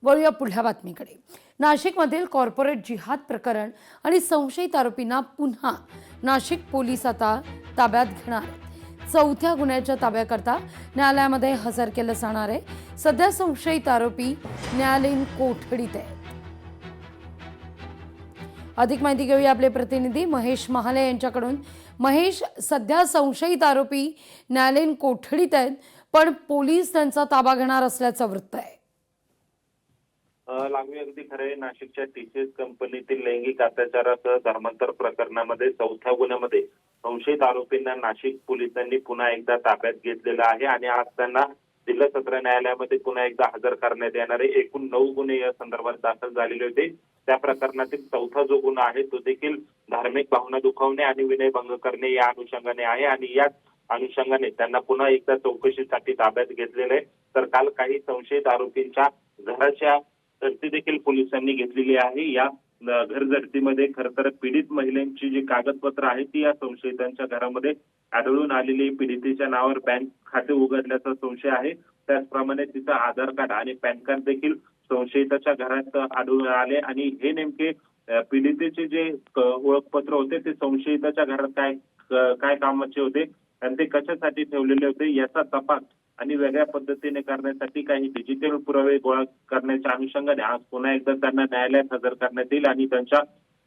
वळूया पुढल्या बातमीकडे। नाशिकमधील कॉर्पोरेट जिहाद प्रकरण आणि संशयित आरोपींना पुन्हा नाशिक पोलीस आता ताब्यात घेणार आहेत। चौथ्या गुन्ह्याच्या ताब्याकरता न्यायालयामध्ये हजर केलं जाणार आहे। सध्या संशयित आरोपी न्यायालयीन कोठडीत आहेत। अधिक माहिती घेऊया आपले प्रतिनिधी महेश महाले यांच्याकडून। महेश, सध्या संशयित आरोपी न्यायालयीन कोठडीत आहेत, पण पोलीस त्यांचा ताबा घेणार असल्याचं वृत्त आहे। लागवी अगदी खरे। नाशिकच्या टीसीएस कंपनीतील लैंगिक अत्याचारासह धर्मांतर प्रकरणामध्ये चौथ्या गुन्ह्यामध्ये संशयित आरोपींना नाशिक पोलिसांनी पुन्हा एकदा ताब्यात घेतलेलं आहे आणि आज त्यांना जिल्हा सत्र न्यायालयामध्ये पुन्हा एकदा हजर करण्यात येणार आहे। एकूण 9 गुन्हे या संदर्भात दाखल झालेले होते। त्या प्रकरणातील चौथा जो गुन्हा आहे तो देखील धार्मिक भावना दुखावणे आणि विनयभंग करणे या अनुषंगाने आहे आणि याच अनुषंगाने त्यांना पुन्हा एकदा चौकशीसाठी ताब्यात घेतलेलं आहे। तर काल काही संशयित आरोपींच्या घराच्या झडती देखील पोलिसांनी घेतलेली आहे। या घर झडतीमध्ये खरं तर पीडित महिलांची जी कागदपत्र आहेत ती या संशयितांच्या घरामध्ये आढळून आलेली। पीडितेच्या नावावर बँक खाते उघडल्याचा संशय आहे। त्याचप्रमाणे तिचं आधार कार्ड आणि पॅन कार्ड देखील संशयिताच्या घरात आढळून आले आणि हे नेमके पीडितेचे जे ओळखपत्र होते ते संशयिताच्या घरात काय कामाचे होते आणि ते कशासाठी ठेवलेले होते याचा तपास आणि वेगळ्या पद्धतीने करण्यासाठी काही डिजिटल पुरावे गोळा करण्याच्या अनुषंगाने आज पुन्हा एकदा त्यांना न्यायालयात हजर करण्यात येईल आणि त्यांच्या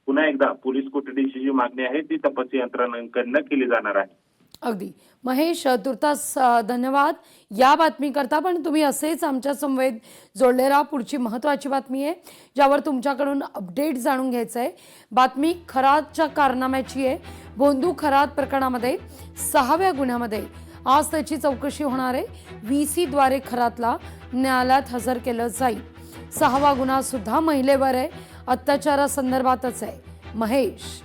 पुन्हा एकदा पोलीस कोठडीची जी मागणी आहे ती तपास यंत्रणांकडून केली जाणार आहे। अगदी महेश, तुर्तास धन्यवाद या बातमीकरता। पण तुम्ही असेच आमच्या समवेत जोडले राहा। पुढची महत्त्वाची बातमी आहे ज्यावर तुमच्याकडून अपडेट जाणून घ्यायचं आहे। बातमी खरातच्या कारनाम्याची आहे। भोंदू खरात प्रकरणामध्ये 6व्या गुन्ह्यामध्ये आज त्याची चौकशी होणार आहे। व्हीसी द्वारे खरातला न्यायालयात हजर केलं जाईल। 6वा गुन्हा सुद्धा महिलेवर आहे, अत्याचारासंदर्भातच आहे। महेश,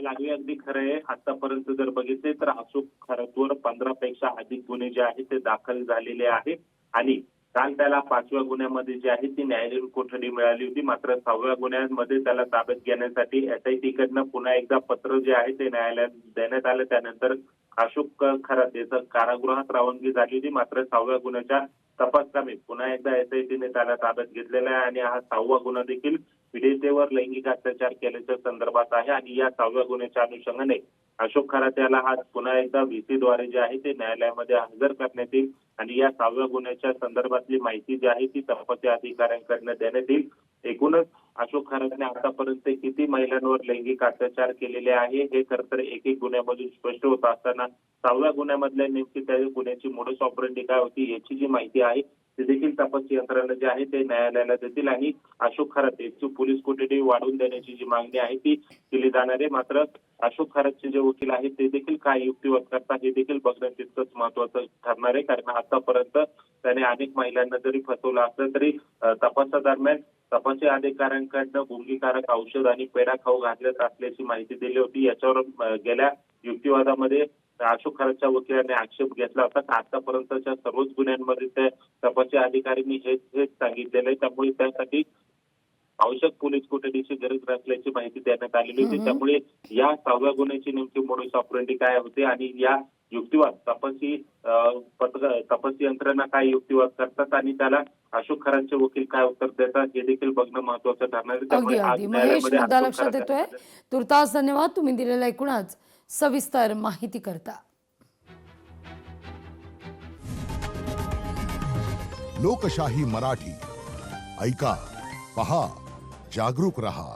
लागवी अगदी खरं आहे। आतापर्यंत जर बघितले तर अशोक खरातवर 15 पेक्षा अधिक गुन्हे जे आहेत ते दाखल झालेले आहे आणि काल त्याला 5व्या गुन्ह्यामध्ये जी आहे ती न्यायालयीन कोठडी मिळाली होती। मात्र 6व्या गुन्ह्यामध्ये त्याला ताब्यात घेण्यासाठी एसआयटी कडनं पुन्हा एकदा पत्र जे आहे ते न्यायालयात देण्यात आलं। त्यानंतर अशोक खरात याचं कारागृहात रवानगी झाली होती। मात्र 6व्या गुन्ह्याच्या तपासकामी पुन्हा एकदा एसआयटीने त्याला ताब्यात घेतलेला आहे आणि हा 6वा गुन्हा देखील पीडितेवर लैंगिक अत्याचार केल्याच्या संदर्भात आहे आणि या 6व्या गुन्ह्याच्या अनुषंगाने अशोक खरात याला आज पुन्हा एकदा व्हीसी द्वारे जे आहे ते न्यायालयामध्ये हजर करण्यात येईल आणि या 6व्या गुन्ह्याच्या संदर्भातली माहिती जी आहे ती तपासी अधिकाऱ्यांकडून देण्यात येईल। एकूणच अशोक खरातने आतापर्यंत किती महिलांवर लैंगिक अत्याचार केलेले आहे हे खरं तर एक गुन्ह्यामधून स्पष्ट होत असताना 6व्या गुन्ह्यामधल्या नेमकी त्या गुन्ह्याची मोडस ऑपरेंडी काय होती याची जी माहिती आहे ती देखील तपास यंत्रणा जे आहे ते न्यायालयाला देतील आणि अशोक खरात याची पोलीस कोठडी वाढवून देण्याची जी मागणी आहे ती केली जाणार आहे। मात्र अशोक खरातचे जे वकील आहेत ते देखील काय युक्तिवाद करतात हे देखील बघणं तितकंच महत्वाचं ठरणार आहे। कारण आतापर्यंत त्याने अनेक महिलांना जरी फसवलं असलं तरी तपासादरम्यान तपासी अधिकाऱ्यांकडनं गुंगीकारक औषध आणि पेढा खाऊ घातल्यात असल्याची माहिती दिली होती। याच्यावर गेल्या युक्तिवादामध्ये अशोक खरातच्या वकिलांनी आक्षेप घेतला होता। आतापर्यंतच्या सर्वच गुन्ह्यांमध्ये त्या तपासी अधिकाऱ्यांनी हेच सांगितलेलं आहे। त्यामुळे त्यासाठी आवश्यक पोलीस कोठडीची गरज नसल्याची माहिती देण्यात आलेली होती। त्यामुळे या 6व्या गुन्ह्याची नेमकी मोडस ऑपरेंडी काय होते आणि या युक्तिवाद तपासी यंत्रणा काय युक्तिवाद करतात आणि त्याला अशोक खरातचे वकील काय उत्तर देतात हे देखील बघणं महत्वाचं ठरणार आहे। त्यामुळे महेश, मुद्दा लक्षात येतोय। तुर्तास धन्यवाद तुम्ही दिलेल्या एकूणच सविस्तर माहिती करता। लोकशाही मराठी ऐका, पहा, जागरूक रहा।